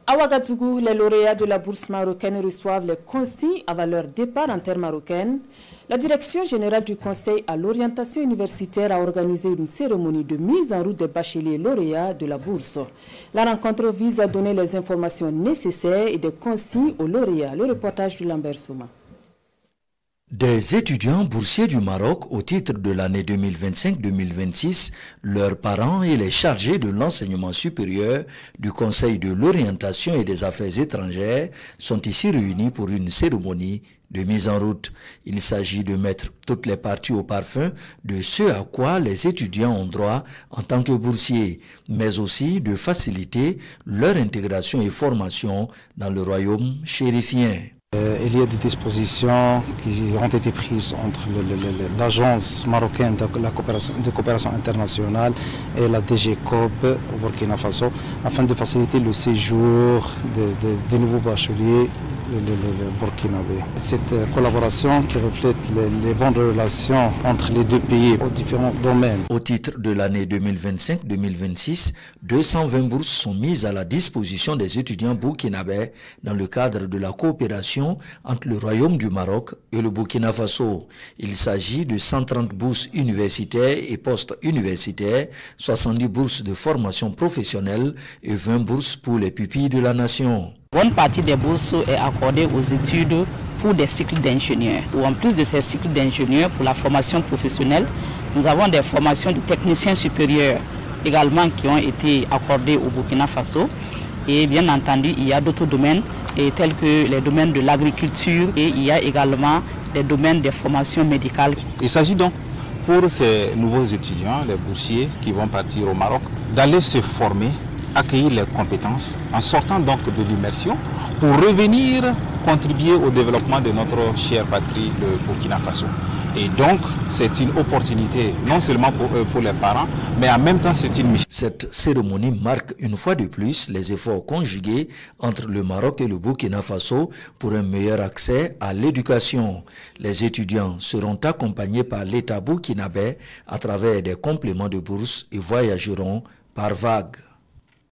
À Ouagadougou, les lauréats de la bourse marocaine reçoivent les consignes avant leur départ en terre marocaine. La Direction générale du Conseil à l'orientation universitaire a organisé une cérémonie de mise en route des bacheliers lauréats de la bourse. La rencontre vise à donner les informations nécessaires et des consignes aux lauréats. Le reportage de Lambert Souma. Des étudiants boursiers du Maroc au titre de l'année 2025-2026, leurs parents et les chargés de l'enseignement supérieur du Conseil de l'orientation et des affaires étrangères sont ici réunis pour une cérémonie de mise en route. Il s'agit de mettre toutes les parties au parfum de ce à quoi les étudiants ont droit en tant que boursiers, mais aussi de faciliter leur intégration et formation dans le royaume chérifien. Il y a des dispositions qui ont été prises entre l'Agence marocaine de coopération internationale et la DGCOB au Burkina Faso afin de faciliter le séjour des nouveaux bacheliers burkinabés. Cette collaboration qui reflète les bonnes relations entre les deux pays aux différents domaines. Au titre de l'année 2025-2026, 220 bourses sont mises à la disposition des étudiants burkinabés dans le cadre de la coopération entre le Royaume du Maroc et le Burkina Faso. Il s'agit de 130 bourses universitaires et post-universitaires, 70 bourses de formation professionnelle et 20 bourses pour les pupilles de la nation. Bonne partie des bourses est accordée aux études pour des cycles d'ingénieurs. En plus de ces cycles d'ingénieurs, pour la formation professionnelle, nous avons des formations de techniciens supérieurs également qui ont été accordées au Burkina Faso. Et bien entendu, il y a d'autres domaines tels que les domaines de l'agriculture et il y a également des domaines de formation médicale. Il s'agit donc pour ces nouveaux étudiants, les boursiers qui vont partir au Maroc, d'aller se former, accueillir les compétences en sortant donc de l'immersion pour revenir contribuer au développement de notre chère patrie, le Burkina Faso. Et donc, c'est une opportunité non seulement pour les parents, mais en même temps, c'est une mission. Cette cérémonie marque une fois de plus les efforts conjugués entre le Maroc et le Burkina Faso pour un meilleur accès à l'éducation. Les étudiants seront accompagnés par l'État burkinabé à travers des compléments de bourse et voyageront par vagues.